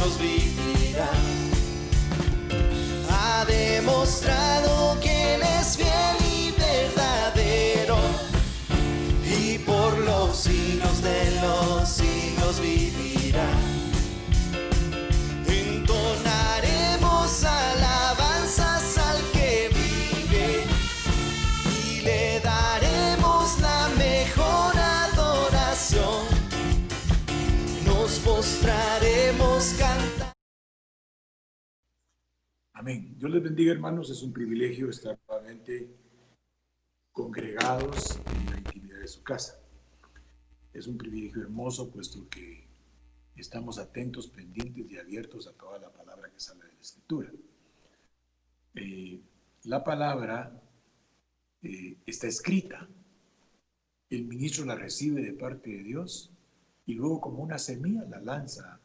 siglos vivirá. Ha demostrado que Él es fiel y verdadero, y por los siglos de los siglos vivirá. Entonaremos alabanzas al que vive y le daremos la mejor adoración. Nos postraremos cantando. Amén. Dios les bendiga, hermanos. Es un privilegio estar nuevamente congregados en la intimidad de su casa. Es un privilegio hermoso, puesto que estamos atentos, pendientes y abiertos a toda la palabra que sale de la Escritura. La palabra está escrita. El ministro la recibe de parte de Dios y luego, como una semilla, la lanza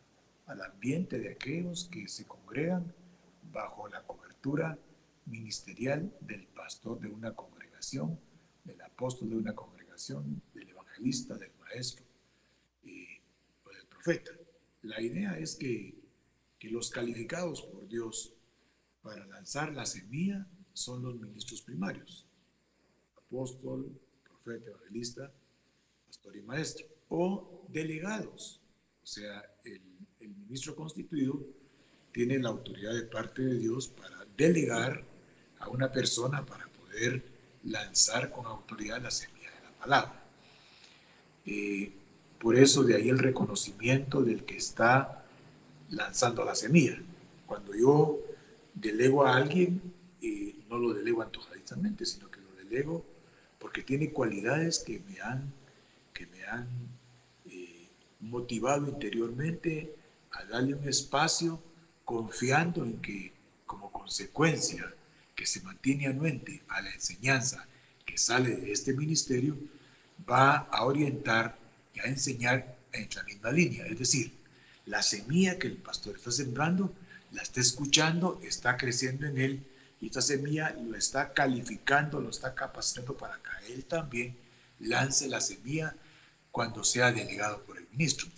al ambiente de aquellos que se congregan bajo la cobertura ministerial del pastor de una congregación, del apóstol de una congregación, del evangelista, del maestro o del profeta. La idea es que los calificados por Dios para lanzar la semilla son los ministros primarios: apóstol, profeta, evangelista, pastor y maestro, o delegados. O sea, el ministro constituido tiene la autoridad de parte de Dios para delegar a una persona para poder lanzar con autoridad la semilla de la palabra. Por eso de ahí el reconocimiento del que está lanzando la semilla. Cuando yo delego a alguien, no lo delego antojadizamente, sino que lo delego porque tiene cualidades que me han motivado interiormente a darle un espacio, confiando en que, como consecuencia que se mantiene anuente a la enseñanza que sale de este ministerio, va a orientar y a enseñar en la misma línea. Es decir, la semilla que el pastor está sembrando, la está escuchando, está creciendo en él, y esta semilla lo está calificando, lo está capacitando para que él también lance la semilla cuando sea delegado por el ministro.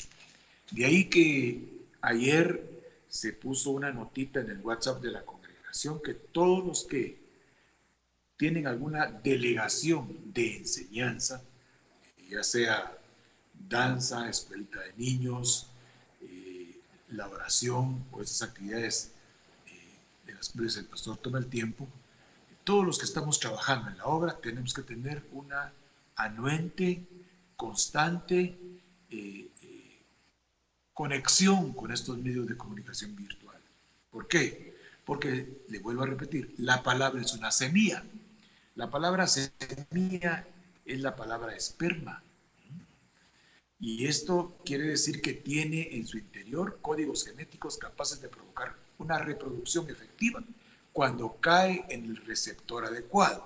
De ahí que ayer se puso una notita en el WhatsApp de la congregación que todos los que tienen alguna delegación de enseñanza, ya sea danza, escuelita de niños, la oración o esas actividades de las cuales el pastor toma el tiempo, todos los que estamos trabajando en la obra tenemos que tener una anuente, constante conexión con estos medios de comunicación virtual. ¿Por qué? Porque, le vuelvo a repetir, la palabra es una semilla. La palabra semilla es la palabra esperma. Y esto quiere decir que tiene en su interior códigos genéticos capaces de provocar una reproducción efectiva cuando cae en el receptor adecuado.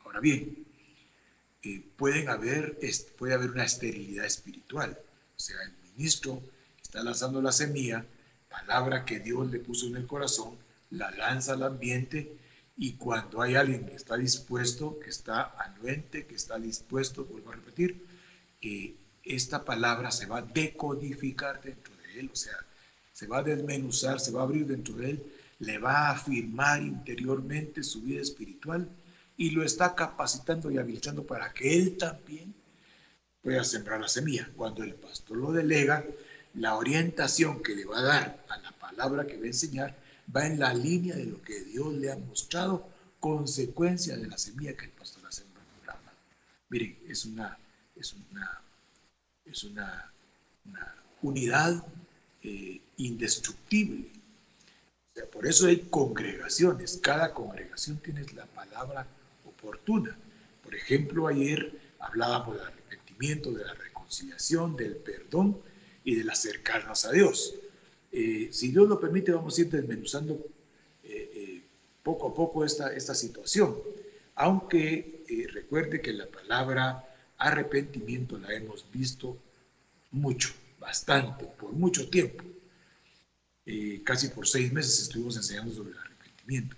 Ahora bien, puede haber una esterilidad espiritual. O sea, el ministro está lanzando la semilla, palabra que Dios le puso en el corazón, la lanza al ambiente, y cuando hay alguien que está dispuesto, que está anuente, que está dispuesto, vuelvo a repetir, esta palabra se va a decodificar dentro de él, o sea, se va a desmenuzar, se va a abrir dentro de él, le va a afirmar interiormente su vida espiritual y lo está capacitando y habilitando para que él también pueda sembrar la semilla. Cuando el pastor lo delega, la orientación que le va a dar a la palabra que va a enseñar va en la línea de lo que Dios le ha mostrado, consecuencia de la semilla que el pastor ha sembrado. Miren, es una unidad indestructible. O sea, por eso hay congregaciones. Cada congregación tiene la palabra oportuna. Por ejemplo, ayer hablábamos del arrepentimiento, de la reconciliación, del perdón y del acercarnos a Dios. Si Dios lo permite, vamos a ir desmenuzando poco a poco esta situación. Aunque recuerde que la palabra arrepentimiento la hemos visto mucho, bastante, por mucho tiempo. Casi por 6 meses estuvimos enseñando sobre el arrepentimiento.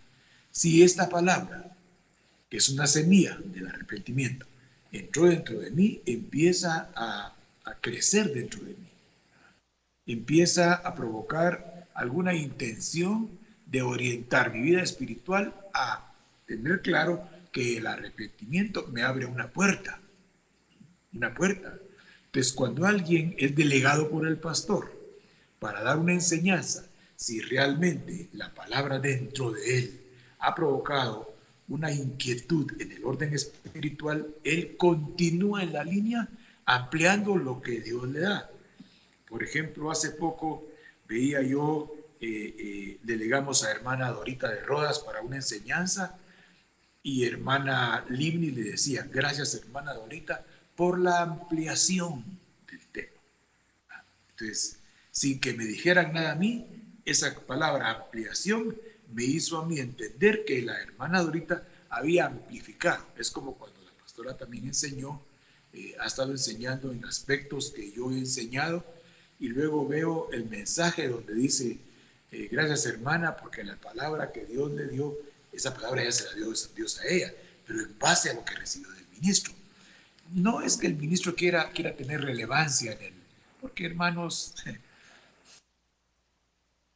Si esta palabra, que es una semilla del arrepentimiento, entró dentro de mí, empieza a crecer dentro de mí. Empieza a provocar alguna intención de orientar mi vida espiritual a tener claro que el arrepentimiento me abre una puerta. Una puerta. Entonces, cuando alguien es delegado por el pastor para dar una enseñanza, si realmente la palabra dentro de él ha provocado una inquietud en el orden espiritual, él continúa en la línea ampliando lo que Dios le da. Por ejemplo, hace poco veía yo, delegamos a hermana Dorita de Rodas para una enseñanza y hermana Livni le decía, gracias hermana Dorita por la ampliación del tema. Entonces, sin que me dijeran nada a mí, esa palabra ampliación me hizo a mí entender que la hermana Dorita había amplificado. Es como cuando la pastora también enseñó, ha estado enseñando en aspectos que yo he enseñado, y luego veo el mensaje donde dice, gracias hermana, porque la palabra que Dios le dio, esa palabra ya se la dio Dios a ella, pero en base a lo que recibió del ministro. No es que el ministro quiera tener relevancia en él, porque hermanos,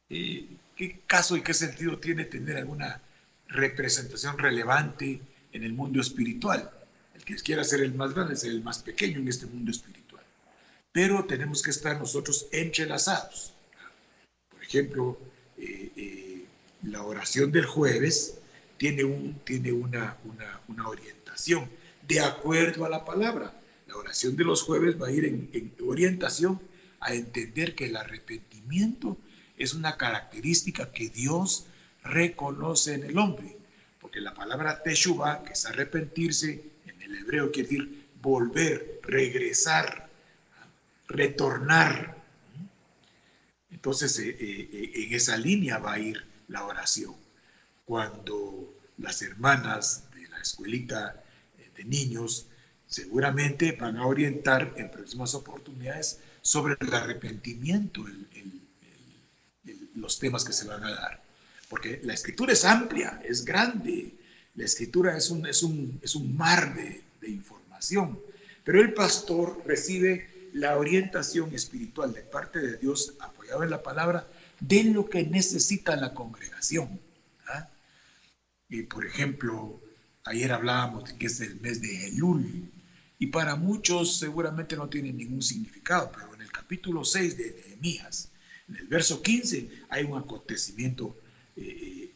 ¿qué caso y qué sentido tiene tener alguna representación relevante en el mundo espiritual? El que quiera ser el más grande es el más pequeño en este mundo espiritual. Pero tenemos que estar nosotros entrelazados. Por ejemplo, la oración del jueves tiene una orientación de acuerdo a la palabra. La oración de los jueves va a ir en orientación a entender que el arrepentimiento es una característica que Dios reconoce en el hombre, porque la palabra teshuvah, que es arrepentirse, en el hebreo quiere decir volver, regresar, retornar. Entonces, en esa línea va a ir la oración. Cuando las hermanas de la escuelita de niños seguramente van a orientar en próximas oportunidades sobre el arrepentimiento, los temas que se van a dar. Porque la escritura es amplia, es grande. La escritura es un mar de información. Pero el pastor recibe la orientación espiritual de parte de Dios, apoyado en la palabra, de lo que necesita la congregación. ¿Ah? Y por ejemplo, ayer hablábamos de que es el mes de Elul, y para muchos seguramente no tiene ningún significado, pero en el capítulo 6 de Nehemías, en el verso 15, hay un acontecimiento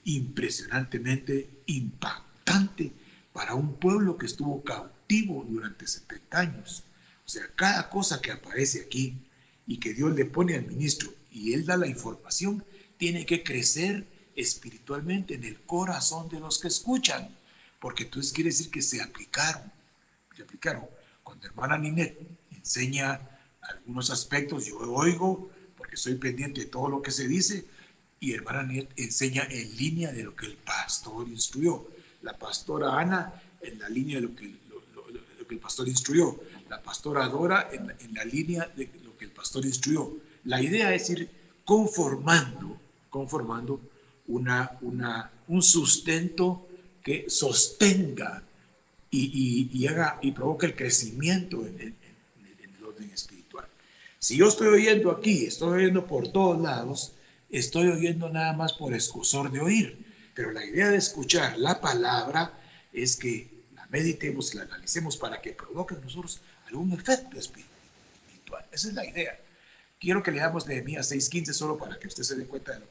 impresionantemente impactante para un pueblo que estuvo cautivo durante 70 años. O sea, cada cosa que aparece aquí y que Dios le pone al ministro y él da la información, tiene que crecer espiritualmente en el corazón de los que escuchan, porque entonces quiere decir que se aplicaron. Cuando hermana Ninette enseña algunos aspectos, yo oigo, porque estoy pendiente de todo lo que se dice, y hermana Ninette enseña en línea de lo que el pastor instruyó. La pastora Ana en la línea de lo que el pastor instruyó. La pastora Dora en la línea de lo que el pastor instruyó. La idea es ir conformando un sustento que sostenga y provoque el crecimiento en el orden espiritual. Si yo estoy oyendo aquí, estoy oyendo por todos lados, estoy oyendo nada más por escozor de oír. Pero la idea de escuchar la palabra es que la meditemos, la analicemos para que provoque en nosotros algún efecto espiritual. Esa es la idea. Quiero que leamos Nehemías 6:15 solo para que usted se dé cuenta de lo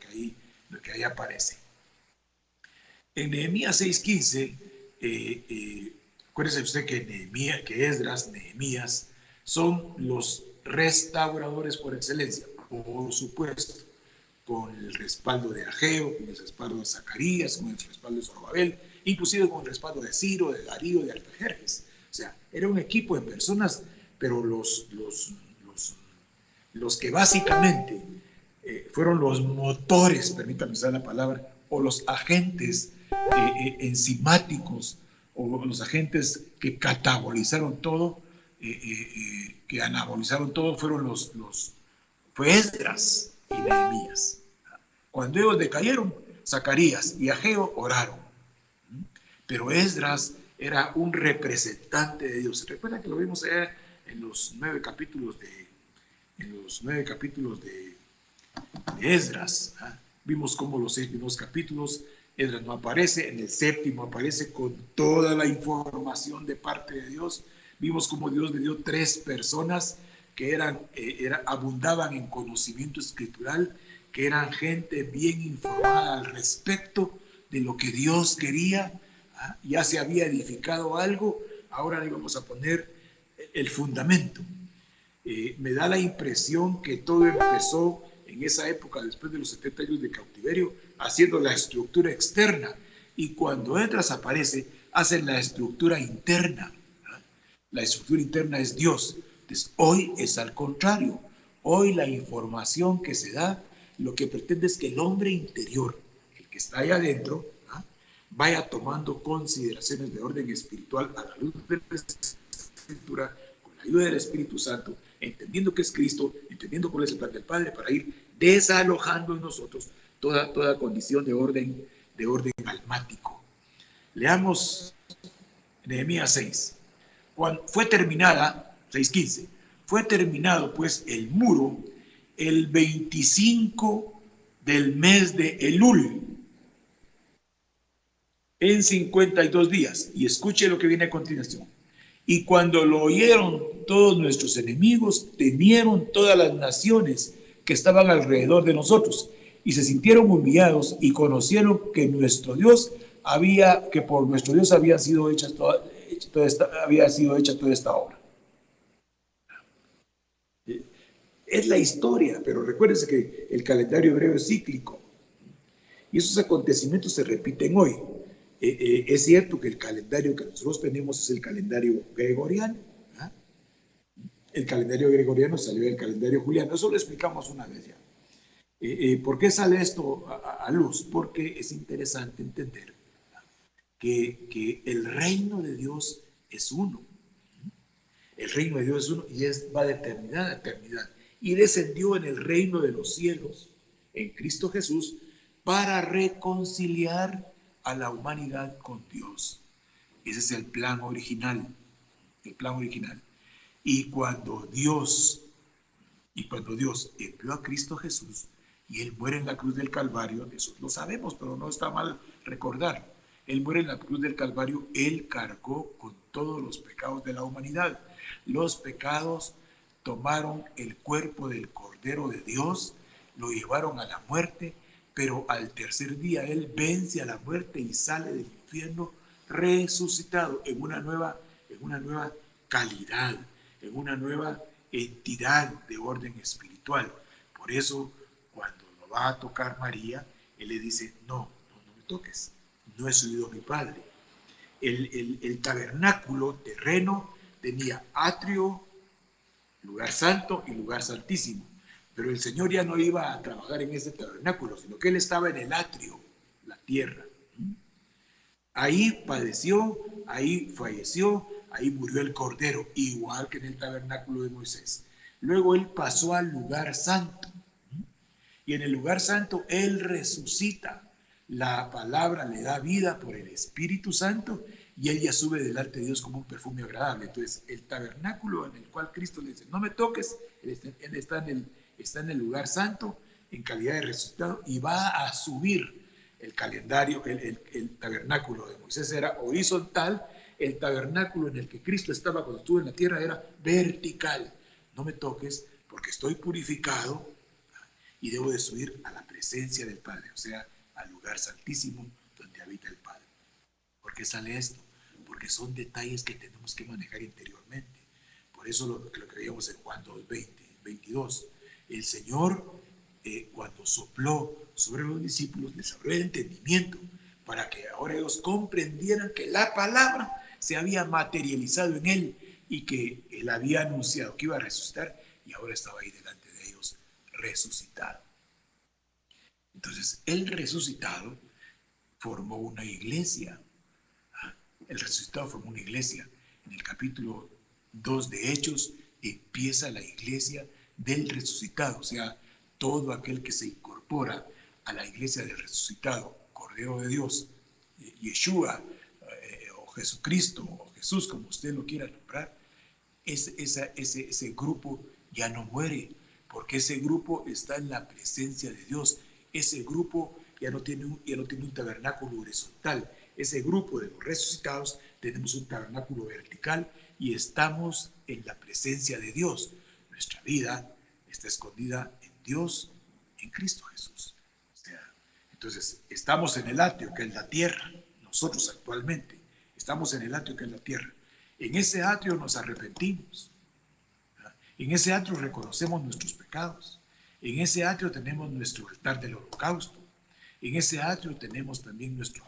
que ahí aparece. En Nehemías 6:15, acuérdese usted que Esdras, Nehemías, son los restauradores por excelencia, por supuesto, con el respaldo de Ageo, con el respaldo de Zacarías, con el respaldo de Zorobabel, inclusive con el respaldo de Ciro, de Darío, de Artajerjes. O sea, era un equipo de personas, pero los que básicamente fueron los motores, permítame usar la palabra, o los agentes enzimáticos, o los agentes que catabolizaron todo, que anabolizaron todo, fue Esdras y Nehemías. Cuando ellos decayeron, Zacarías y Ageo oraron. Pero Esdras era un representante de Dios. Recuerda que lo vimos en los 9 capítulos de de Esdras. Vimos cómo los 6 primeros capítulos, Esdras no aparece, en el 7º aparece con toda la información de parte de Dios. Vimos cómo Dios le dio 3 personas que abundaban en conocimiento escritural, que eran gente bien informada al respecto de lo que Dios quería. Ya se había edificado algo, ahora le vamos a poner el fundamento. Me da la impresión que todo empezó en esa época, después de los 70 años de cautiverio, haciendo la estructura externa. Y cuando Esdras aparece, hacen la estructura interna. La estructura interna es Dios. Entonces, hoy es al contrario. Hoy la información que se da, lo que pretende es que el hombre interior, el que está ahí adentro, vaya tomando consideraciones de orden espiritual a la luz de la Escritura, con la ayuda del Espíritu Santo, entendiendo que es Cristo, entendiendo cuál es el plan del Padre, para ir desalojando en nosotros toda condición de orden almático. Leamos Nehemías 6. Cuando fue terminada, 6:15, fue terminado pues el muro el 25 del mes de Elul, en 52 días. Y escuche lo que viene a continuación. Y cuando lo oyeron todos nuestros enemigos, temieron todas las naciones que estaban alrededor de nosotros, y se sintieron humillados y conocieron que por nuestro Dios había sido hecha toda esta obra. Es la historia, pero recuérdense que el calendario hebreo es cíclico y esos acontecimientos se repiten hoy. Es cierto que el calendario que nosotros tenemos es el calendario gregoriano. El calendario gregoriano salió del calendario juliano. Eso lo explicamos una vez ya. ¿Por qué sale esto a luz? Porque es interesante entender que el reino de Dios es uno. El reino de Dios es uno y va de eternidad a eternidad. Y descendió en el reino de los cielos, en Cristo Jesús, para reconciliar a la humanidad con Dios. Ese es el plan original. El plan original. Y cuando Dios envió a Cristo Jesús y Él muere en la cruz del Calvario, eso lo sabemos, pero no está mal recordar. Él muere en la cruz del Calvario, Él cargó con todos los pecados de la humanidad. Los pecados tomaron el cuerpo del Cordero de Dios, lo llevaron a la muerte, pero al tercer día Él vence a la muerte y sale del infierno resucitado en una nueva calidad, en una nueva entidad de orden espiritual. Por eso, cuando lo va a tocar María, Él le dice, no me toques, no he subido a mi Padre. El tabernáculo terreno tenía atrio, lugar santo y lugar santísimo. Pero el Señor ya no iba a trabajar en ese tabernáculo, sino que Él estaba en el atrio, la tierra. Ahí padeció, ahí falleció, ahí murió el Cordero, igual que en el tabernáculo de Moisés. Luego Él pasó al lugar santo. Y en el lugar santo Él resucita. La palabra le da vida por el Espíritu Santo y Él ya sube delante de Dios como un perfume agradable. Entonces, el tabernáculo en el cual Cristo le dice, no me toques, Él está en el lugar santo en calidad de resucitado y va a subir el calendario. El tabernáculo de Moisés era horizontal, el tabernáculo en el que Cristo estaba cuando estuvo en la tierra era vertical. No me toques porque estoy purificado y debo de subir a la presencia del Padre, o sea, al lugar santísimo donde habita el Padre. ¿Por qué sale esto? Porque son detalles que tenemos que manejar interiormente. Por eso lo que veíamos en Juan 2:20, 22. El Señor, cuando sopló sobre los discípulos, les abrió el entendimiento para que ahora ellos comprendieran que la palabra se había materializado en Él y que Él había anunciado que iba a resucitar y ahora estaba ahí delante de ellos resucitado. Entonces, el resucitado formó una iglesia. El resucitado formó una iglesia. En el capítulo 2 de Hechos empieza la iglesia del resucitado, o sea, todo aquel que se incorpora a la iglesia del resucitado, Cordero de Dios, Yeshua, o Jesucristo, o Jesús, como usted lo quiera nombrar, ese grupo ya no muere, porque ese grupo está en la presencia de Dios. Ese grupo ya no tiene un tabernáculo horizontal. Ese grupo de los resucitados tenemos un tabernáculo vertical y estamos en la presencia de Dios. Nuestra vida está escondida en Dios, en Cristo Jesús. O sea, entonces, estamos en el atrio, que es la tierra. Nosotros actualmente estamos en el atrio, que es la tierra. En ese atrio nos arrepentimos. En ese atrio reconocemos nuestros pecados. En ese atrio tenemos nuestro altar del holocausto. En ese atrio tenemos también nuestro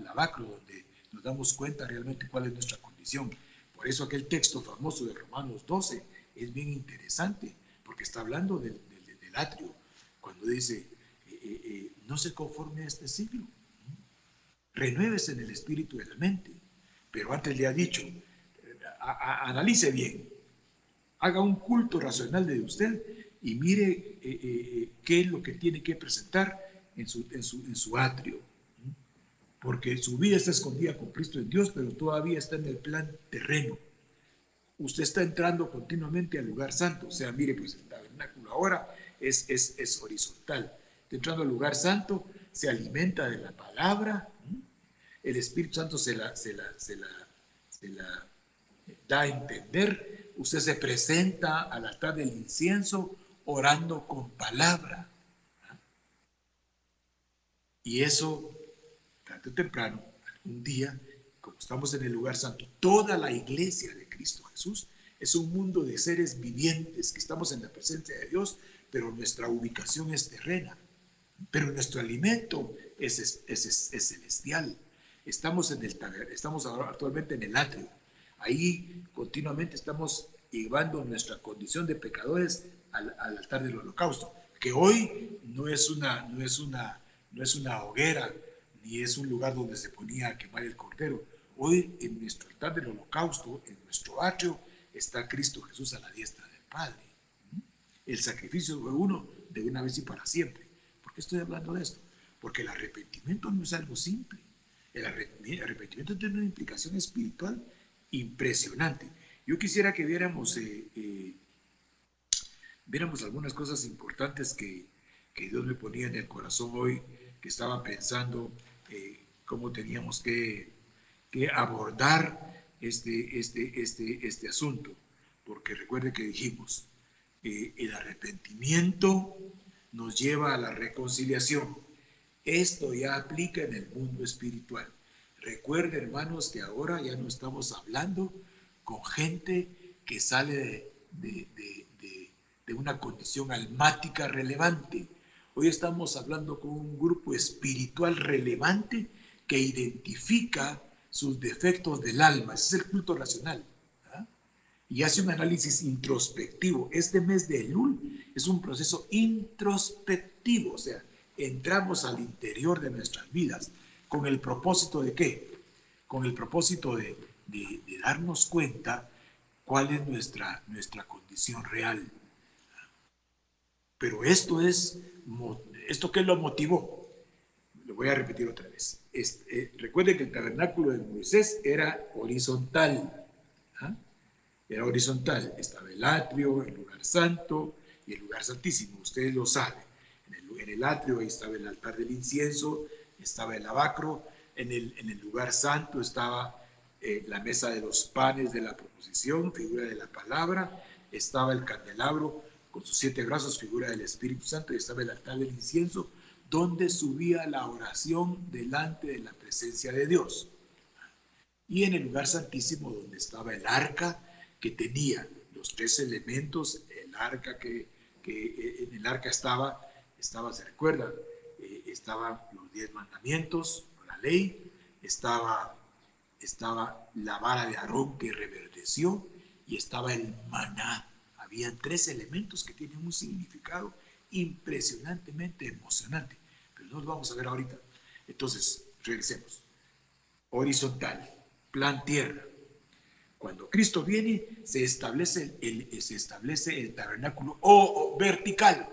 lavacro, donde nos damos cuenta realmente cuál es nuestra condición. Por eso aquel texto famoso de Romanos 12 es bien interesante, porque está hablando del atrio, cuando dice, no se conforme a este siglo, renuévese en el espíritu de la mente. Pero antes le ha dicho, analice bien, haga un culto racional de usted y mire qué es lo que tiene que presentar en su atrio. Porque su vida está escondida con Cristo en Dios, pero todavía está en el plan terreno. Usted está entrando continuamente al lugar santo. O sea, mire, pues el tabernáculo ahora es horizontal. Está entrando al lugar santo, se alimenta de la palabra. El Espíritu Santo se la da a entender. Usted se presenta al altar del incienso orando con palabra. Y eso, tarde o temprano, algún día, como estamos en el lugar santo, toda la iglesia de Cristo Jesús es un mundo de seres vivientes que estamos en la presencia de Dios, pero nuestra ubicación es terrena, pero nuestro alimento es celestial. Estamos ahora actualmente en el atrio. Ahí continuamente estamos llevando nuestra condición de pecadores al altar del holocausto, que hoy no es una hoguera, ni es un lugar donde se ponía a quemar el cordero. Hoy en nuestro altar del holocausto, en nuestro atrio, está Cristo Jesús a la diestra del Padre. El sacrificio fue uno de una vez y para siempre. ¿Por qué estoy hablando de esto? Porque el arrepentimiento no es algo simple. El arrepentimiento tiene una implicación espiritual impresionante. Yo quisiera que viéramos algunas cosas importantes que Dios me ponía en el corazón hoy, que estaba pensando cómo teníamos que abordar este asunto, porque recuerde que dijimos, el arrepentimiento nos lleva a la reconciliación. Esto ya aplica en el mundo espiritual. Recuerden, hermanos, que ahora ya no estamos hablando con gente que sale de una condición almática relevante. Hoy estamos hablando con un grupo espiritual relevante que identifica sus defectos del alma. Ese es el culto racional. Y hace un análisis introspectivo. Este mes de Elul es un proceso introspectivo, o sea, entramos al interior de nuestras vidas. ¿Con el propósito de qué? Con el propósito de darnos cuenta cuál es nuestra condición real. Pero ¿esto qué lo motivó? Lo voy a repetir otra vez. Recuerden que el tabernáculo de Moisés era horizontal. Era horizontal. Estaba el atrio, el lugar santo y el lugar santísimo. Ustedes lo saben. En el atrio ahí estaba el altar del incienso, estaba el lavacro. En el lugar santo estaba la mesa de los panes de la proposición, figura de la palabra. Estaba el candelabro con sus 7 brazos, figura del Espíritu Santo. Y estaba el altar del incienso, donde subía la oración delante de la presencia de Dios. Y en el lugar santísimo, donde estaba el arca, que tenía los 3 elementos, el arca en el arca estaba, se recuerda, estaban los 10 mandamientos, la ley, estaba la vara de Aarón que reverdeció y estaba el maná. Habían 3 elementos que tienen un significado impresionantemente emocionante, pero no lo vamos a ver ahorita. Entonces, regresemos. Horizontal, plan tierra. Cuando Cristo viene, se establece el tabernáculo vertical.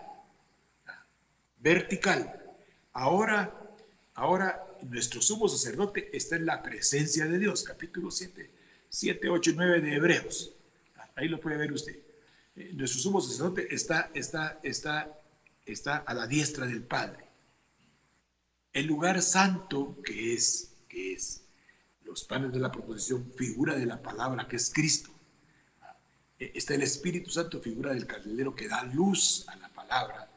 Vertical. Ahora nuestro sumo sacerdote está en la presencia de Dios. Capítulo 7, 8 y 9 de Hebreos. Ahí lo puede ver usted. Nuestro sumo sacerdote está a la diestra del Padre. El lugar santo que es los panes de la proposición, figura de la palabra que es Cristo. Está el Espíritu Santo, figura del candelero que da luz a la palabra,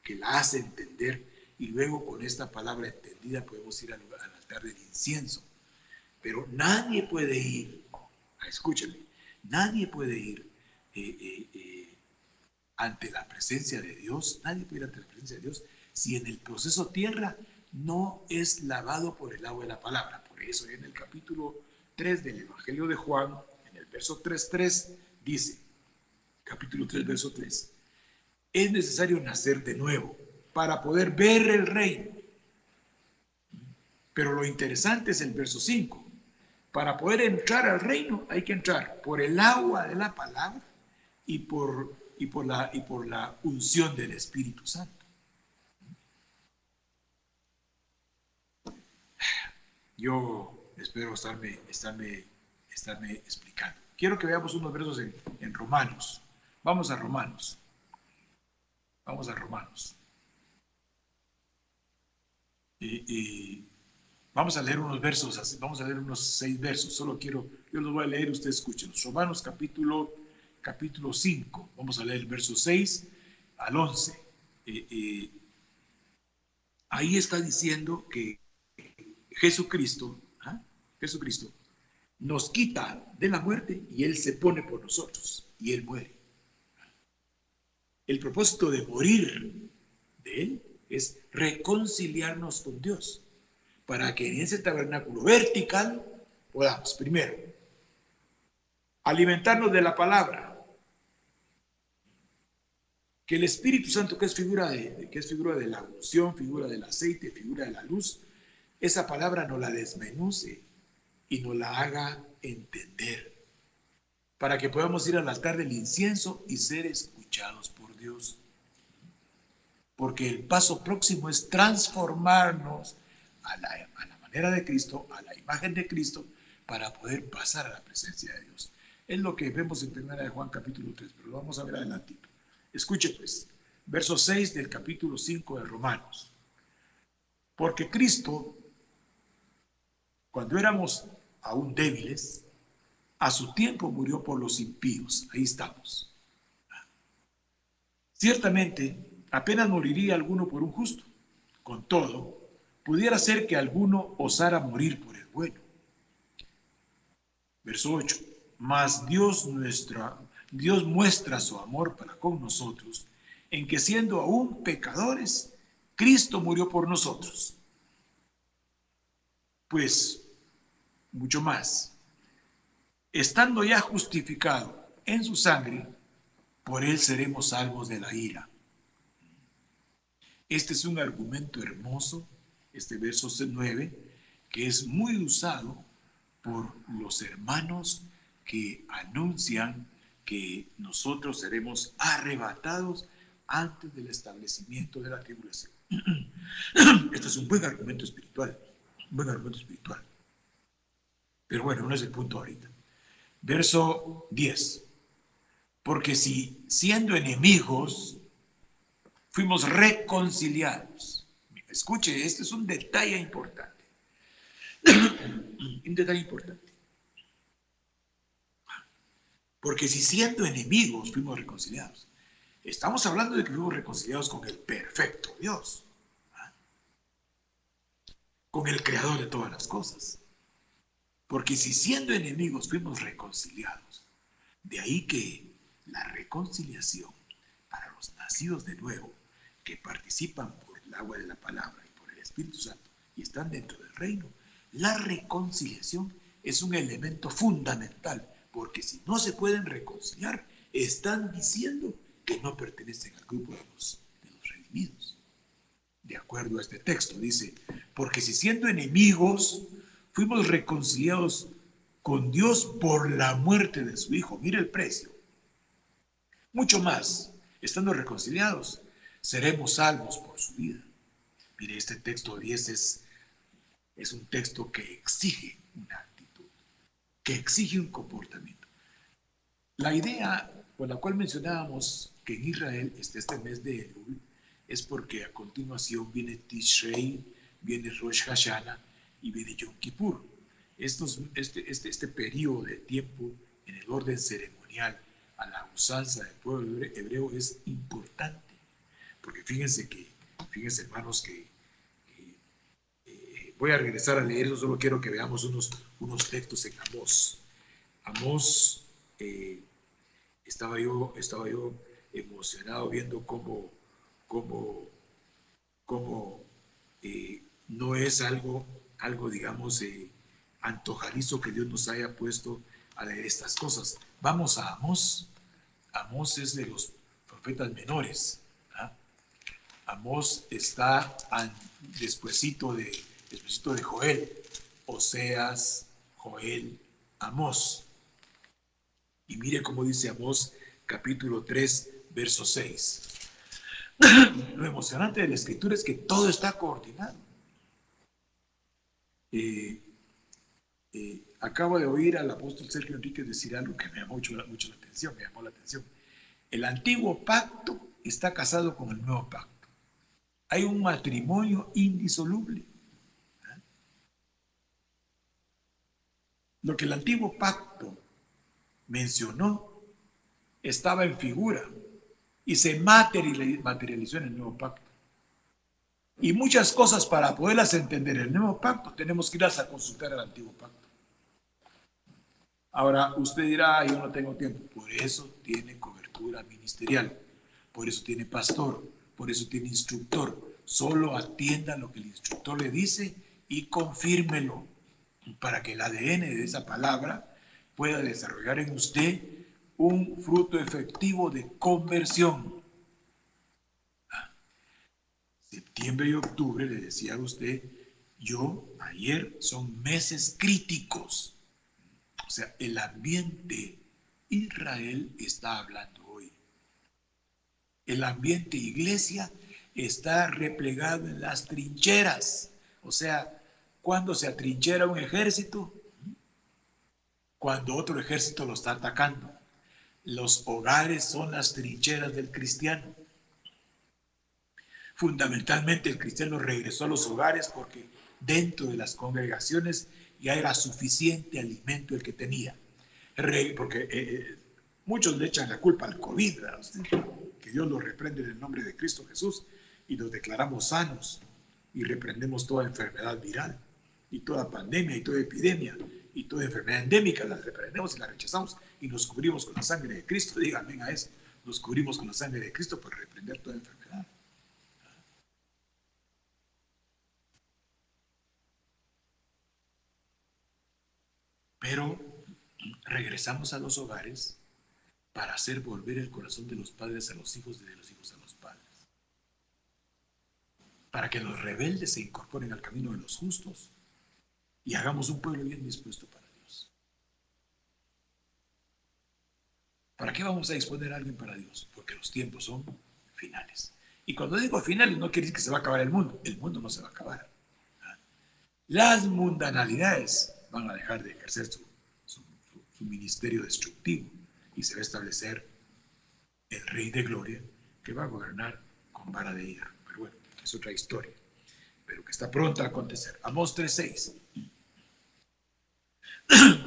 que la hace entender, y luego con esta palabra entendida podemos ir al altar del incienso. Pero nadie puede ir, escúchame, nadie puede ir ante la presencia de Dios, nadie puede ir ante la presencia de Dios si en el proceso tierra no es lavado por el agua de la palabra. Por eso en el capítulo 3 del Evangelio de Juan, en el verso 3:3, dice, capítulo 3, verso 3, es necesario nacer de nuevo para poder ver el reino. Pero lo interesante es el verso 5. Para poder entrar al reino hay que entrar por el agua de la palabra y por la unción del Espíritu Santo. Yo espero estarme explicando. Quiero que veamos unos versos en Romanos. Vamos a Romanos. Y vamos a leer unos versos así, vamos a leer unos 6 versos. Yo los voy a leer, ustedes escuchen. Romanos capítulo 5. Vamos a leer el verso 6 al 11. Ahí está diciendo que Jesucristo nos quita de la muerte y Él se pone por nosotros y Él muere. El propósito de morir de Él es reconciliarnos con Dios, para que en ese tabernáculo vertical podamos, primero, alimentarnos de la palabra, que el Espíritu Santo, que es figura de la unción, figura del aceite, figura de la luz, esa palabra nos la desmenuce y nos la haga entender, para que podamos ir al altar del incienso y ser escuchados por Dios. Porque el paso próximo es transformarnos a la manera de Cristo, a la imagen de Cristo, para poder pasar a la presencia de Dios. Es lo que vemos en 1 de Juan capítulo 3, pero lo vamos a ver adelantito. Escuche pues, verso 6 del capítulo 5 de Romanos. Porque Cristo, cuando éramos aún débiles, a su tiempo murió por los impíos. Ahí estamos. Ciertamente, apenas moriría alguno por un justo. Con todo, pudiera ser que alguno osara morir por el bueno. Verso 8. Mas Dios muestra su amor para con nosotros, en que siendo aún pecadores, Cristo murió por nosotros. Pues, mucho más, estando ya justificado en su sangre, por él seremos salvos de la ira. Este es un argumento hermoso, este verso 9, que es muy usado por los hermanos que anuncian que nosotros seremos arrebatados antes del establecimiento de la tribulación. Este es un buen argumento espiritual, Pero bueno, no es el punto ahorita. Verso 10. Porque si siendo enemigos fuimos reconciliados. Escuche, este es un detalle importante. Un detalle importante. Porque si siendo enemigos fuimos reconciliados. Estamos hablando de que fuimos reconciliados con el perfecto Dios. Con el creador de todas las cosas. Porque si siendo enemigos fuimos reconciliados. De ahí que la reconciliación para los nacidos de nuevo, que participan por el agua de la palabra y por el Espíritu Santo y están dentro del reino, la reconciliación es un elemento fundamental, porque si no se pueden reconciliar, están diciendo que no pertenecen al grupo de los redimidos. De acuerdo a este texto, dice, porque si siendo enemigos fuimos reconciliados con Dios por la muerte de su Hijo, mire el precio. Mucho más, estando reconciliados, seremos salvos por su vida. Mire, este texto 10 es un texto que exige una actitud, que exige un comportamiento. La idea Con la cual mencionábamos que en Israel está este mes de Elul, es porque a continuación viene Tishrei, viene Rosh Hashanah y viene Yom Kippur. Este periodo de tiempo en el orden ceremonial a la usanza del pueblo hebreo es importante, porque fíjense hermanos que voy a regresar a leer eso, solo quiero que veamos unos textos en Amós. Amós, estaba yo emocionado viendo cómo no es algo digamos, antojadizo que Dios nos haya puesto a leer estas cosas. Vamos a Amós. Amós es de los profetas menores. ¿Ah? Amós está despuesito de Joel. Oseas, Joel, Amós. Y mire cómo dice Amós, capítulo 3, verso 6. Lo emocionante de la escritura es que todo está coordinado. Acabo de oír al apóstol Sergio Enríquez decir algo que me llamó mucho la atención. El antiguo pacto está casado con el nuevo pacto. Hay un matrimonio indisoluble. Lo que el antiguo pacto mencionó estaba en figura y se materializó en el nuevo pacto. Y muchas cosas, para poderlas entender el nuevo pacto, tenemos que irlas a consultar al antiguo pacto. Ahora, usted dirá, yo no tengo tiempo. Por eso tiene cobertura ministerial, por eso tiene pastor, por eso tiene instructor. Solo atienda lo que el instructor le dice y confírmelo, para que el ADN de esa palabra pueda desarrollar en usted un fruto efectivo de conversión. Septiembre y octubre, le decía a usted, ayer son meses críticos. O sea, el ambiente Israel está hablando hoy. El ambiente iglesia está replegado en las trincheras. O sea, cuando se atrinchera un ejército, cuando otro ejército lo está atacando. Los hogares son las trincheras del cristiano. Fundamentalmente el cristiano regresó a los hogares porque dentro de las congregaciones ya era suficiente alimento el que tenía. Porque muchos le echan la culpa al COVID, ¿verdad? Que Dios los reprende en el nombre de Cristo Jesús y los declaramos sanos y reprendemos toda enfermedad viral y toda pandemia y toda epidemia y toda enfermedad endémica, las reprendemos y las rechazamos y nos cubrimos con la sangre de Cristo. Díganme a eso, nos cubrimos con la sangre de Cristo para reprender toda enfermedad. Pero regresamos a los hogares para hacer volver el corazón de los padres a los hijos y de los hijos a los padres. Para que los rebeldes se incorporen al camino de los justos y hagamos un pueblo bien dispuesto para Dios. ¿Para qué vamos a disponer a alguien para Dios? Porque los tiempos son finales. Y cuando digo finales no quiere decir que se va a acabar el mundo. El mundo no se va a acabar. Las mundanalidades van a dejar de ejercer su ministerio destructivo y se va a establecer el Rey de Gloria que va a gobernar con vara de hierro. Pero bueno, es otra historia, pero que está pronta a acontecer. Amós 3:6.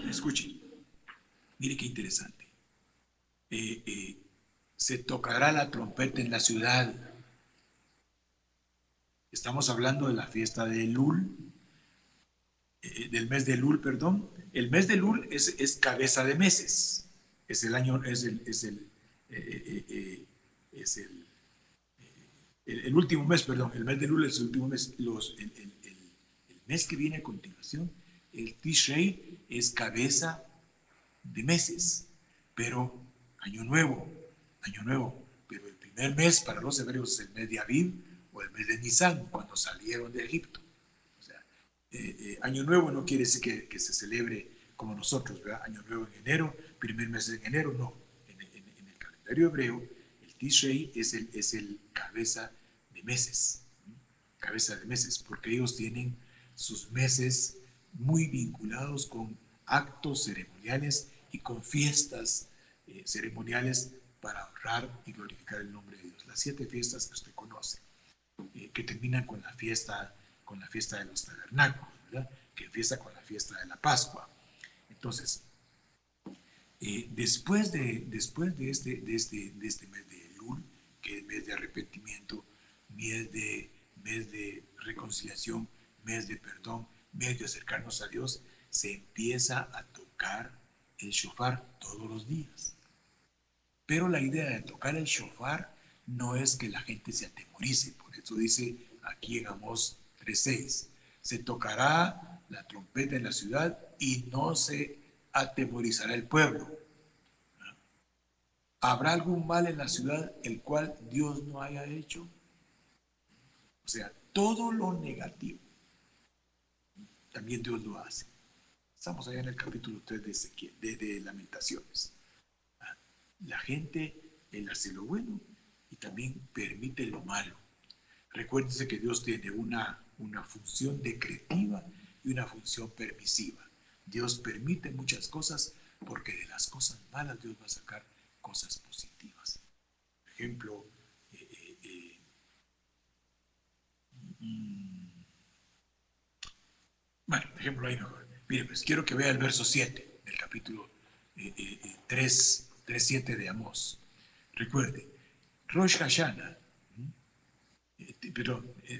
Escuchen, mire qué interesante. Se tocará la trompeta en la ciudad. Estamos hablando de la fiesta de Elul, del mes de Elul, perdón. El mes de Elul es cabeza de meses. Es el año, el último mes, perdón. El mes de Elul es el último mes. El mes que viene a continuación, el Tishrei, es cabeza de meses. Pero año nuevo. Pero el primer mes para los hebreos es el mes de Aviv o el mes de Nisan, cuando salieron de Egipto. Año Nuevo no quiere decir que se celebre como nosotros, ¿verdad? Año Nuevo en enero, primer mes en enero, no. En el calendario hebreo, el Tishrei es el cabeza de meses. Porque ellos tienen sus meses muy vinculados con actos ceremoniales y con fiestas ceremoniales para honrar y glorificar el nombre de Dios. Las 7 fiestas que usted conoce, que terminan con la fiesta de los tabernáculos, ¿verdad? Que empieza con la fiesta de la Pascua. Entonces, después de este mes de Elul, que es mes de arrepentimiento, mes de reconciliación, mes de perdón, mes de acercarnos a Dios, se empieza a tocar el shofar todos los días. Pero la idea de tocar el shofar no es que la gente se atemorice, por eso dice aquí en Amós 3:6, se tocará la trompeta en la ciudad y no se atemorizará el pueblo. ¿Habrá algún mal en la ciudad el cual Dios no haya hecho? O sea, todo lo negativo, también Dios lo hace. Estamos allá en el capítulo 3 de Lamentaciones. La gente, él hace lo bueno y también permite lo malo. Recuérdense que Dios tiene una función decretiva y una función permisiva. Dios permite muchas cosas porque de las cosas malas Dios va a sacar cosas positivas. Por ejemplo, bueno, ejemplo ahí mejor. Mire, pues quiero que vea el verso 7 del capítulo 3:7 de Amós. Recuerde, Rosh Hashanah,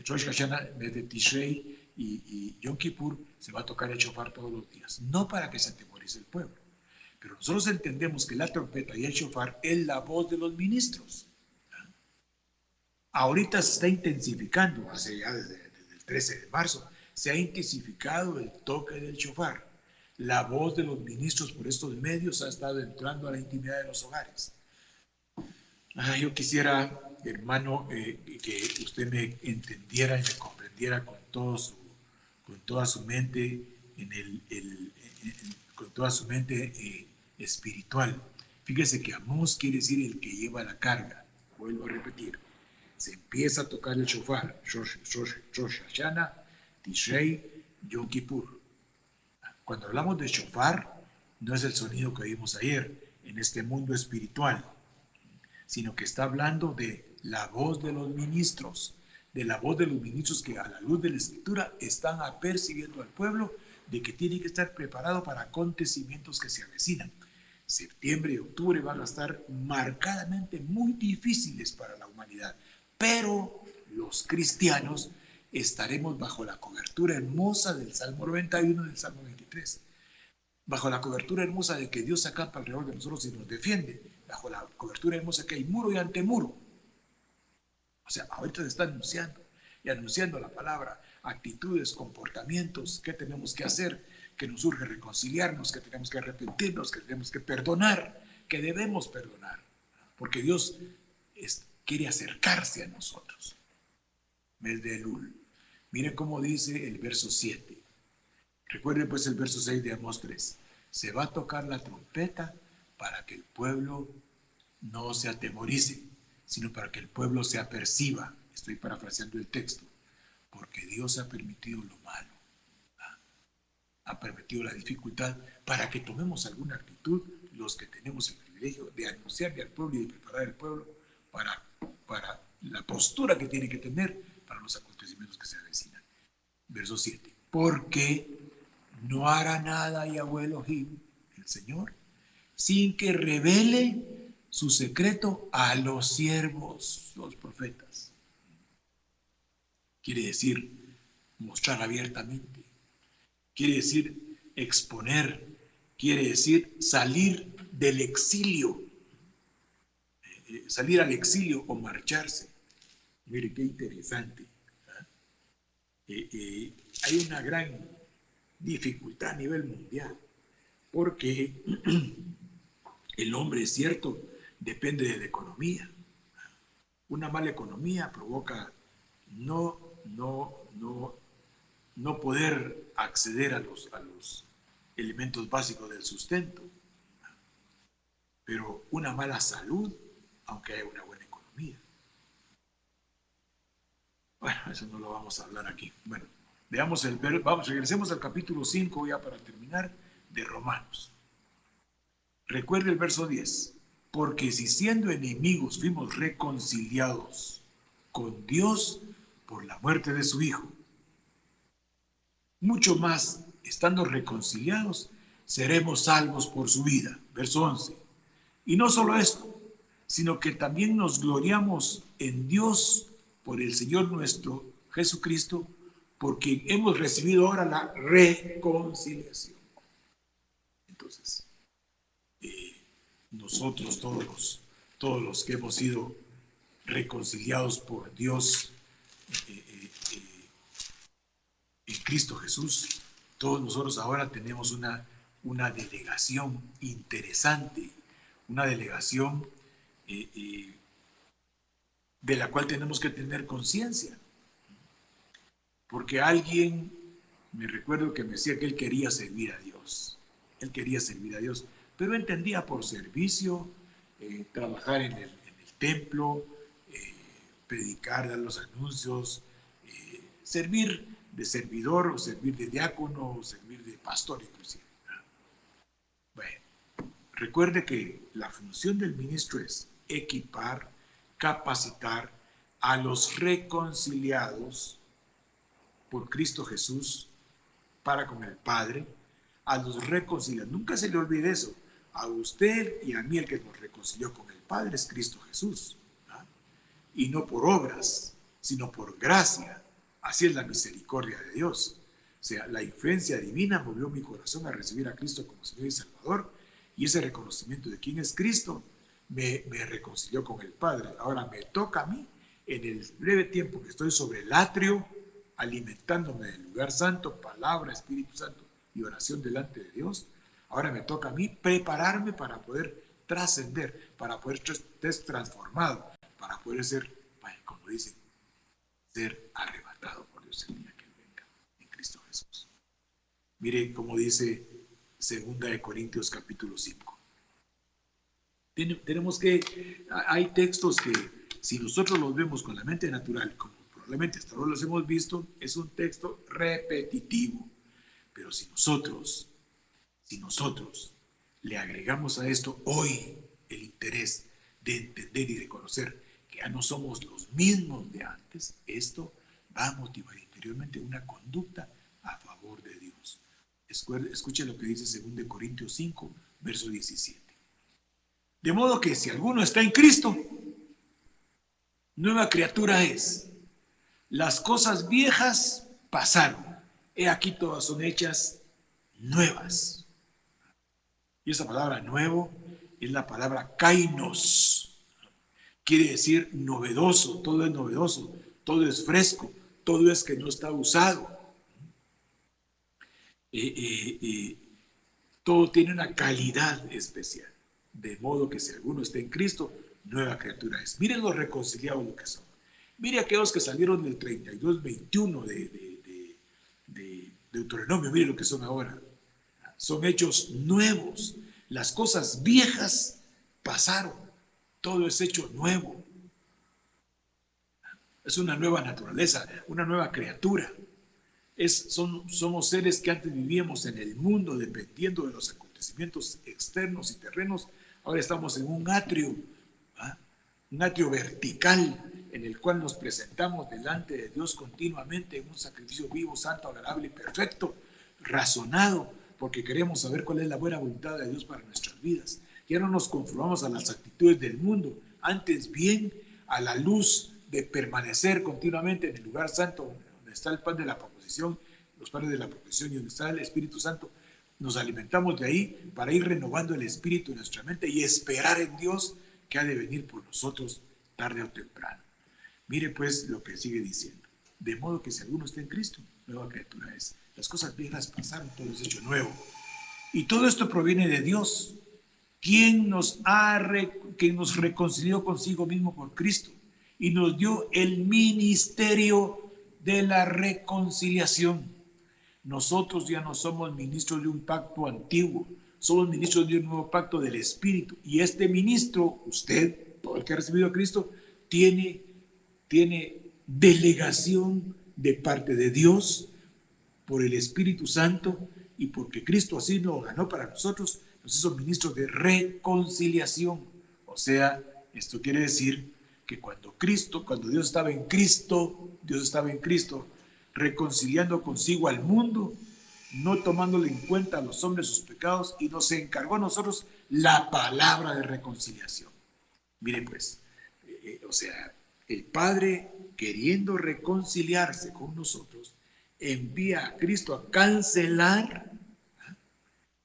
Rosh Hashanah de Tishrei y Yom Kippur se va a tocar el shofar todos los días, no para que se atemorice el pueblo, pero nosotros entendemos que la trompeta y el shofar es la voz de los ministros. Ahorita se está intensificando, ya desde el 13 de marzo, se ha intensificado el toque del shofar. La voz de los ministros por estos medios ha estado entrando a la intimidad de los hogares. Yo quisiera, hermano, que usted me entendiera y me comprendiera con toda su mente, con toda su mente espiritual. Fíjese que Amós quiere decir el que lleva la carga. Vuelvo a repetir. Se empieza a tocar el shofar, Rosh Hashanah, Tishrei, Yom Kippur. Cuando hablamos de shofar, no es el sonido que vimos ayer en este mundo espiritual, sino que está hablando de la voz de los ministros, que a la luz de la Escritura están apercibiendo al pueblo de que tiene que estar preparado para acontecimientos que se avecinan. Septiembre y octubre van a estar marcadamente muy difíciles para la humanidad, pero los cristianos estaremos bajo la cobertura hermosa del Salmo 91 y del Salmo 23, bajo la cobertura hermosa de que Dios acampa alrededor de nosotros y nos defiende, bajo la cobertura hermosa que hay muro y antemuro. O sea, ahorita se está anunciando la palabra, actitudes, comportamientos, qué tenemos que hacer, que nos urge reconciliarnos, que tenemos que arrepentirnos, que tenemos que perdonar, que debemos perdonar, porque Dios quiere acercarse a nosotros. Mes de Elul. Miren cómo dice el verso 7. Recuerden pues el verso 6 de Amós 3. Se va a tocar la trompeta para que el pueblo no se atemorice, sino para que el pueblo se aperciba. Estoy parafraseando el texto. Porque Dios ha permitido lo malo. Ha permitido la dificultad para que tomemos alguna actitud, los que tenemos el privilegio de anunciarle al pueblo y de preparar al pueblo para la postura que tiene que tener para los acontecimientos que se avecinan. Verso 7. Porque no hará nada Yahweh Elohim, el Señor, sin que revele su secreto a los siervos, los profetas. Quiere decir mostrar abiertamente. Quiere decir exponer. Quiere decir salir del exilio. Salir al exilio o marcharse. Mire qué interesante. Hay una gran dificultad a nivel mundial porque el hombre, es cierto, depende de la economía. Una mala economía provoca no poder acceder a los elementos básicos del sustento. Pero una mala salud, aunque haya una buena economía. Bueno, eso no lo vamos a hablar aquí. Bueno, regresemos al capítulo 5 ya para terminar de Romanos. Recuerde el verso 10. Porque si siendo enemigos fuimos reconciliados con Dios por la muerte de su Hijo, mucho más, estando reconciliados, seremos salvos por su vida. Verso 11. Y no solo esto, sino que también nos gloriamos en Dios por el Señor nuestro Jesucristo, por quien hemos recibido ahora la reconciliación. Entonces, nosotros todos los que hemos sido reconciliados por Dios en Cristo Jesús, todos nosotros ahora tenemos una delegación interesante, una delegación de la cual tenemos que tener conciencia. Porque alguien, me recuerdo que me decía que él quería servir a Dios. Él quería servir a Dios, pero entendía por servicio, trabajar en el templo, predicar, dar los anuncios, servir de servidor o servir de diácono o servir de pastor inclusive. Bueno, recuerde que la función del ministro es equipar, capacitar a los reconciliados por Cristo Jesús para con el Padre, a los reconciliados. Nunca se le olvide eso. A usted y a mí el que nos reconcilió con el Padre es Cristo Jesús. ¿Ah? Y no por obras, sino por gracia. Así es la misericordia de Dios. O sea, la influencia divina movió mi corazón a recibir a Cristo como Señor y Salvador. Y ese reconocimiento de quién es Cristo me reconcilió con el Padre. Ahora me toca a mí, en el breve tiempo que estoy sobre el atrio, alimentándome del lugar santo, palabra, Espíritu Santo y oración delante de Dios, ahora me toca a mí prepararme para poder trascender, para poder ser transformado, para poder ser, como dicen, ser arrebatado por Dios el día que Él venga en Cristo Jesús. Mire cómo dice 2 Corintios capítulo 5. Hay textos que si nosotros los vemos con la mente natural, como probablemente hasta ahora los hemos visto, es un texto repetitivo. Pero si nosotros le agregamos a esto hoy el interés de entender y de conocer que ya no somos los mismos de antes, esto va a motivar interiormente una conducta a favor de Dios. Escuche lo que dice 2 Corintios 5, verso 17. De modo que si alguno está en Cristo, nueva criatura es. Las cosas viejas pasaron. He aquí todas son hechas nuevas. Y esa palabra nuevo es la palabra kainos. Quiere decir novedoso, todo es novedoso, todo es fresco, todo es que no está usado. Todo tiene una calidad especial. De modo que si alguno está en Cristo, nueva criatura es. Miren los reconciliados lo que son. Mire aquellos que salieron del 32-21 de Deuteronomio, mire lo que son ahora. Son hechos nuevos. Las cosas viejas pasaron. Todo es hecho nuevo. Es una nueva naturaleza, una nueva criatura. Somos seres que antes vivíamos en el mundo dependiendo de los acontecimientos externos y terrenos. Ahora estamos en un atrio vertical en el cual nos presentamos delante de Dios continuamente en un sacrificio vivo, santo, agradable y perfecto, razonado, porque queremos saber cuál es la buena voluntad de Dios para nuestras vidas. Ya no nos conformamos a las actitudes del mundo, antes bien a la luz de permanecer continuamente en el lugar santo, donde está el pan de la proposición, los panes de la proposición y donde está el Espíritu Santo. Nos alimentamos de ahí para ir renovando el espíritu de nuestra mente y esperar en Dios que ha de venir por nosotros tarde o temprano. Mire pues lo que sigue diciendo. De modo que si alguno está en Cristo, nueva criatura es. Las cosas viejas pasaron, todo es hecho nuevo. Y todo esto proviene de Dios, quien nos reconcilió consigo mismo por Cristo y nos dio el ministerio de la reconciliación. Nosotros ya no somos ministros de un pacto antiguo, somos ministros de un nuevo pacto del Espíritu. Y este ministro, usted, todo el que ha recibido a Cristo, tiene delegación de parte de Dios por el Espíritu Santo y porque Cristo así lo ganó para nosotros, nos hizo ministros de reconciliación. sea, esto quiere decir que cuando Dios estaba en Cristo, reconciliando consigo al mundo, no tomándole en cuenta a los hombres sus pecados, y nos encargó a nosotros la palabra de reconciliación. Mire pues, o sea, el Padre, queriendo reconciliarse con nosotros, envía a Cristo a cancelar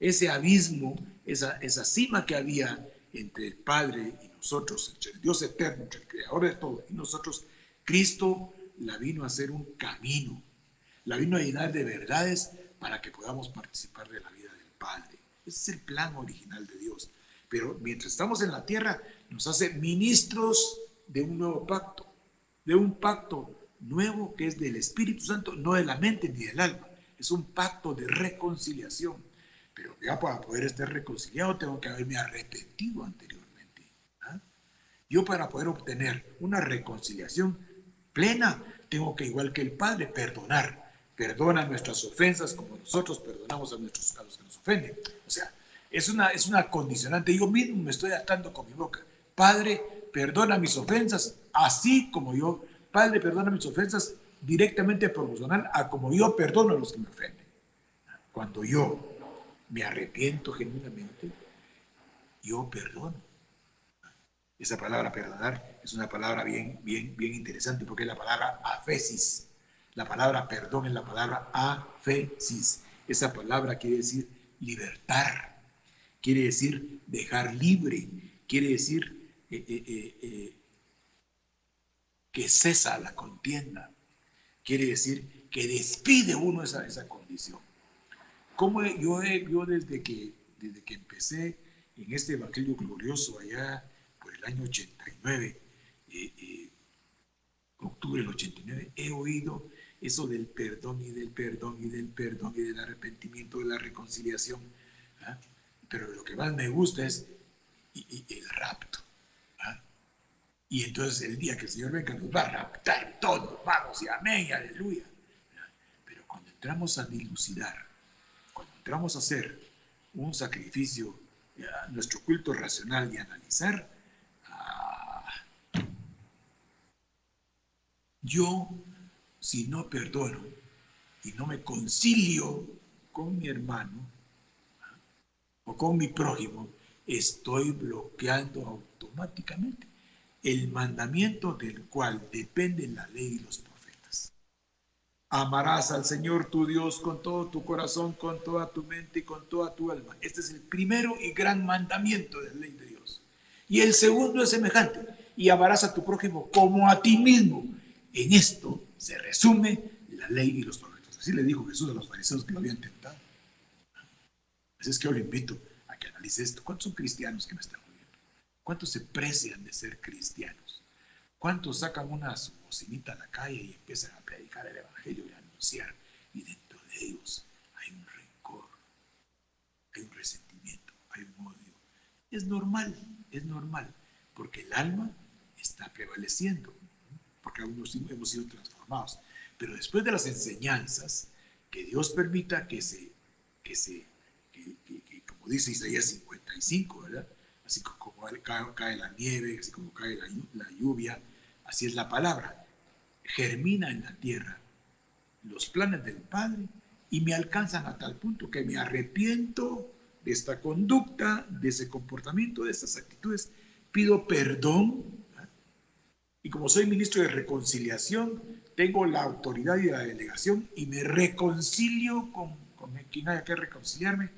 ese abismo, esa cima que había entre el Padre y nosotros, entre el Dios eterno, entre el Creador de todo y nosotros. Cristo la vino a hacer un camino, la vino a llenar de verdades para que podamos participar de la vida del Padre. Ese es el plan original de Dios. Pero mientras estamos en la tierra, nos hace ministros de un nuevo pacto, de un pacto nuevo que es del Espíritu Santo, no de la mente ni del alma. Es un pacto de reconciliación. Pero ya para poder estar reconciliado tengo que haberme arrepentido anteriormente. ¿Ah? Yo, para poder obtener una reconciliación plena, tengo que, igual que el Padre, perdonar. Perdona nuestras ofensas como nosotros perdonamos a los que nos ofenden. O sea, es una condicionante. Yo mismo me estoy atando con mi boca. Padre, perdona mis ofensas, así como yo. Padre, perdona mis ofensas directamente proporcional a como yo perdono a los que me ofenden. Cuando yo me arrepiento genuinamente, yo perdono. Esa palabra perdonar es una palabra bien interesante, porque es la palabra aphesis. La palabra perdón es la palabra aphesis. Esa palabra quiere decir libertar, quiere decir dejar libre, quiere decir que cesa la contienda, quiere decir que despide uno esa condición. Como yo desde que empecé en este Evangelio glorioso allá por el año 89, octubre del 89, he oído eso del perdón y del perdón y del perdón y del arrepentimiento, de la reconciliación. ¿Ah? Pero lo que más me gusta es el rapto. ¿Ah? Y entonces el día que el Señor venga nos va a raptar todos, vamos y amén y aleluya. Pero cuando entramos a dilucidar, cuando entramos a hacer un sacrificio, nuestro culto racional y analizar, yo, si no perdono y no me concilio con mi hermano o con mi prójimo, estoy bloqueando automáticamente el mandamiento del cual dependen la ley y los profetas. Amarás al Señor tu Dios con todo tu corazón, con toda tu mente y con toda tu alma. Este es el primero y gran mandamiento de la ley de Dios. Y el segundo es semejante: y amarás a tu prójimo como a ti mismo. En esto se resume la ley y los profetas. Así le dijo Jesús a los fariseos que lo habían tentado. Así es que yo le invito a que analice esto. ¿Cuántos son cristianos que me están oyendo? ¿Cuántos se precian de ser cristianos? ¿Cuántos sacan una su bocinita a la calle y empiezan a predicar el evangelio y a anunciar? Y dentro de ellos hay un rencor, hay un resentimiento, hay un odio. Es normal, porque el alma está prevaleciendo, porque aún no hemos sido transformados. Pero después de las enseñanzas, que Dios permita que como dice Isaías 55, ¿verdad? Así como cae la nieve, así como cae la lluvia, así es la palabra. Germina en la tierra los planes del Padre y me alcanzan a tal punto que me arrepiento de esta conducta, de ese comportamiento, de estas actitudes. Pido perdón. Y como soy ministro de reconciliación, tengo la autoridad y la delegación y me reconcilio con quien haya que reconciliarme.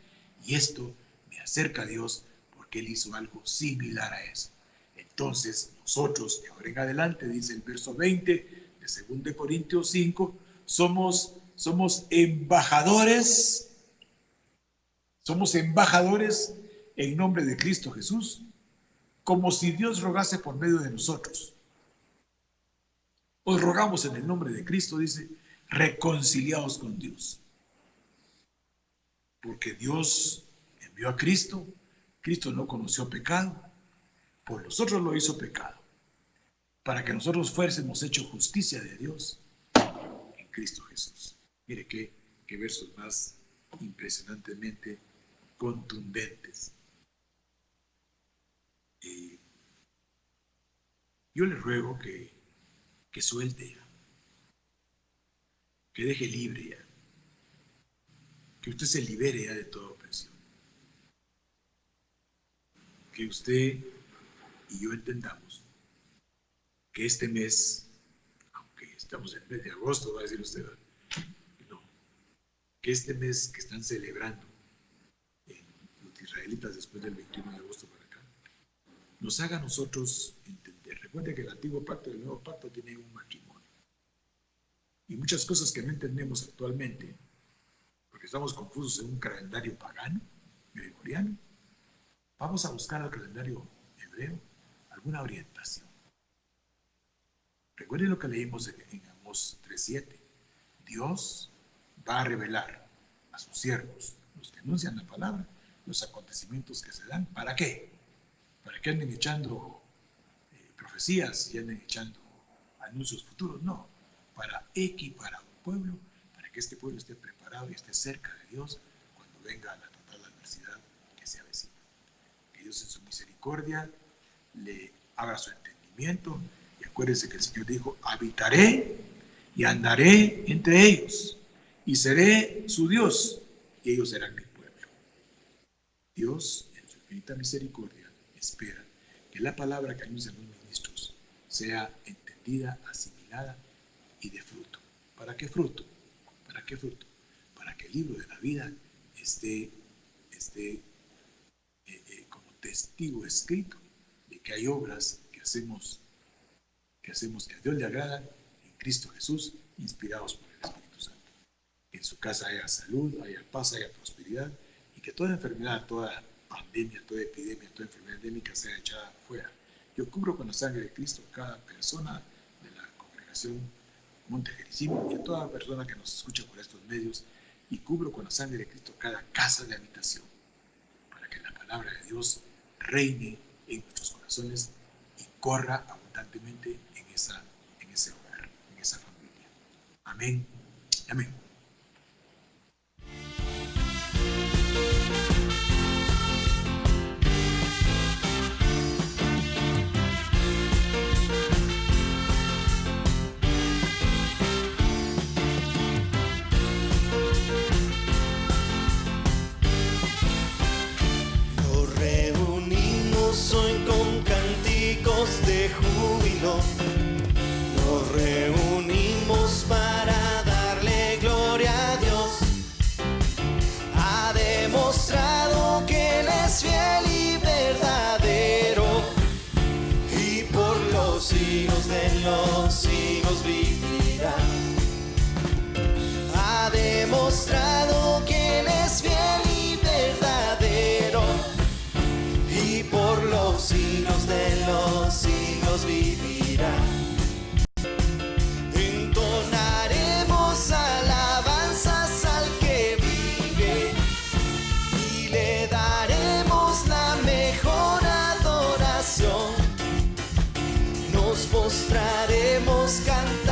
Y esto me acerca a Dios porque Él hizo algo similar a eso. Entonces, nosotros, de ahora en adelante, dice el verso 20 de 2 Corintios 5, somos embajadores en nombre de Cristo Jesús, como si Dios rogase por medio de nosotros. Os rogamos en el nombre de Cristo, dice, reconciliados con Dios. Porque Dios envió a Cristo, Cristo no conoció pecado, por nosotros lo hizo pecado, para que nosotros fuésemos hechos justicia de Dios en Cristo Jesús. Mire qué versos más impresionantemente contundentes. Yo le ruego que suelte ya, que deje libre ya, que usted se libere ya de toda opresión, que usted y yo entendamos que este mes, aunque estamos en el mes de agosto, va a decir usted, no, que este mes que están celebrando los israelitas después del 21 de agosto para acá, nos haga a nosotros entender. Recuerde que el antiguo pacto y el nuevo pacto tienen un matrimonio. Y muchas cosas que no entendemos actualmente, porque estamos confusos en un calendario pagano, gregoriano, vamos a buscar al calendario hebreo alguna orientación. Recuerden lo que leímos en Amós 3:7. Dios va a revelar a sus siervos, los que anuncian la palabra, los acontecimientos que se dan. ¿Para qué? Para que anden echando profecías y anden echando anuncios futuros. No, para equipar a un pueblo, para que este pueblo esté preparado y esté cerca de Dios cuando venga la total adversidad que se avecina. Que Dios en su misericordia le abra su entendimiento. Y acuérdense que el Señor dijo: habitaré y andaré entre ellos y seré su Dios y ellos serán mi pueblo. Dios en su infinita misericordia espera que la palabra que anuncian los ministros sea entendida, asimilada y de fruto. ¿Para qué fruto? ¿Para qué fruto? Para que el libro de la vida esté como testigo escrito de que hay obras que hacemos que a Dios le agradan en Cristo Jesús, inspirados por el Espíritu Santo. Que en su casa haya salud, haya paz, haya prosperidad, y que toda enfermedad, toda pandemia, toda epidemia, toda enfermedad endémica sea echada fuera. Yo cubro con la sangre de Cristo cada persona de la congregación Monte Gerizim y a toda persona que nos escucha por estos medios, y cubro con la sangre de Cristo cada casa de habitación, para que la palabra de Dios reine en nuestros corazones y corra abundantemente en ese hogar, en esa familia. Amén. Amén. Nos reunimos hoy con cánticos de júbilo. Nos reunimos para darle gloria a Dios. Ha demostrado que Él es fiel y verdadero, y por los siglos de los siglos vivirá. Ha demostrado que Él es fiel y verdadero, y por los siglos de los siglos vivirá. Entonaremos alabanzas al que vive y le daremos la mejor adoración. Nos postraremos cantando